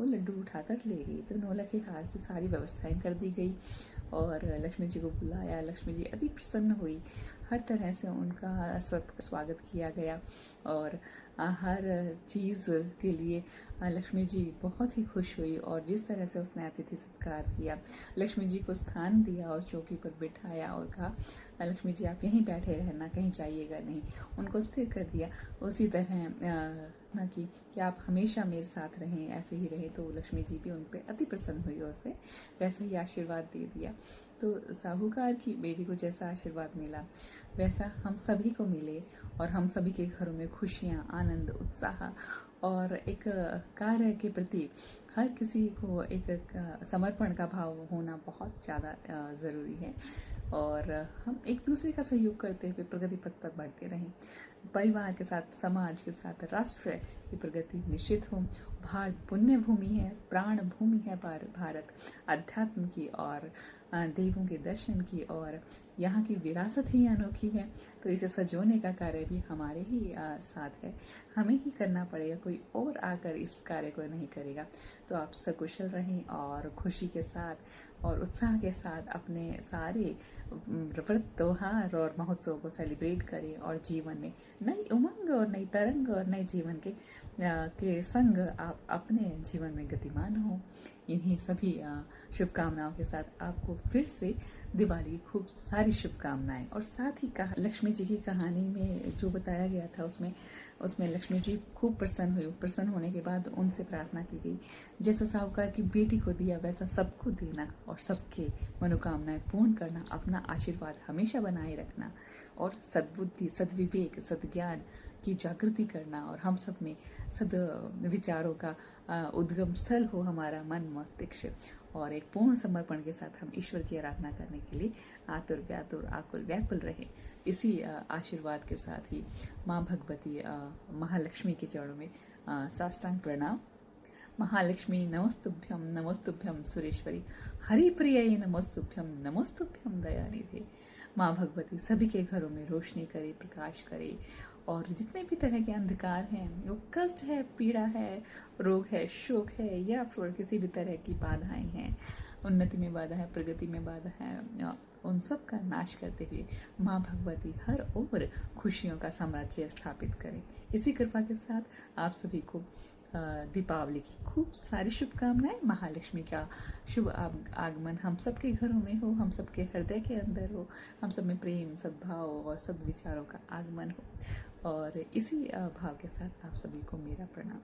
लड्डू उठाकर ले गई। तो नोला के हाथ से सारी व्यवस्थाएं कर दी गई और लक्ष्मी जी को बुलाया। लक्ष्मी जी अति प्रसन्न हुई, हर तरह से उनका स्वागत किया गया और हर चीज़ के लिए लक्ष्मी जी बहुत ही खुश हुई। और जिस तरह से उसने अतिथि सत्कार किया, लक्ष्मी जी को स्थान दिया और चौकी पर बिठाया और कहा लक्ष्मी जी आप यहीं बैठे रहना, कहीं जाइएगा नहीं, उनको स्थिर कर दिया। उसी तरह ना कि आप हमेशा मेरे साथ रहें, ऐसे ही रहे। तो लक्ष्मी जी भी उन पर अति प्रसन्न हुई और उसे वैसे ही आशीर्वाद दे दिया। तो साहूकार की बेटी को जैसा आशीर्वाद मिला वैसा हम सभी को मिले और हम सभी के घरों में खुशियाँ, आनंद, उत्साह और एक कार्य के प्रति हर किसी को एक समर्पण का भाव होना बहुत ज़्यादा ज़रूरी है। और हम एक दूसरे का सहयोग करते हुए प्रगति पथ पर बढ़ते रहें। परिवार के साथ, समाज के साथ राष्ट्र की प्रगति निश्चित हो। भारत पुण्य भूमि है, प्राण भूमि है भारत, अध्यात्म की और देवों के दर्शन की, और यहाँ की विरासत ही अनोखी है। तो इसे सजोने का कार्य भी हमारे ही साथ है, हमें ही करना पड़ेगा, कोई और आकर इस कार्य को नहीं करेगा। तो आप सकुशल रहें और खुशी के साथ और उत्साह के साथ अपने सारे व्रत, त्योहार और महोत्सव को सेलिब्रेट करें और जीवन में नई उमंग और नई तरंग और नए जीवन के संग आप अपने जीवन में गतिमान हो। इन्हीं सभी शुभकामनाओं के साथ आपको फिर से दिवाली की खूब सारी शुभकामनाएं। और साथ ही कहा लक्ष्मी जी की कहानी में जो बताया गया था उसमें लक्ष्मी जी खूब प्रसन्न हुई। प्रसन्न होने के बाद उनसे प्रार्थना की गई, जैसा साहूकार की बेटी को दिया वैसा सबको देना और सबके मनोकामनाएं पूर्ण करना, अपना आशीर्वाद हमेशा बनाए रखना और सद्बुद्धि, सद्विवेक, सद्ज्ञान की जागृति करना और हम सब में सद विचारों का उद्गम स्थल हो हमारा मन, मस्तिष्क। और एक पूर्ण समर्पण के साथ हम ईश्वर की आराधना करने के लिए आतुर व्यातुर आकुल व्याकुल रहे। इसी आशीर्वाद के साथ ही माँ भगवती महालक्ष्मी के चरणों में साष्टांग प्रणाम। महालक्ष्मी नमस्तुभ्यम नमस्तुभ्यम सुरेश्वरी, हरिप्रिय नमस्तुभ्यम नमस्तुभ्यम दयानिधे। माँ भगवती सभी के घरों में रोशनी करे, प्रकाश करे और जितने भी तरह के अंधकार हैं, वो कष्ट है, पीड़ा है, रोग है, शोक है या फिर किसी भी तरह की बाधाएं हैं, उन्नति में बाधा है, प्रगति में बाधा है, उन सब का नाश करते हुए माँ भगवती हर ओर खुशियों का साम्राज्य स्थापित करें। इसी कृपा के साथ आप सभी को दीपावली की खूब सारी शुभकामनाएं। महालक्ष्मी का शुभ आगमन हम सबके घरों में हो, हम सबके हृदय के अंदर हो, हम सब में प्रेम, सद्भाव और सद्विचारों का आगमन हो। और इसी भाव के साथ आप सभी को मेरा प्रणाम।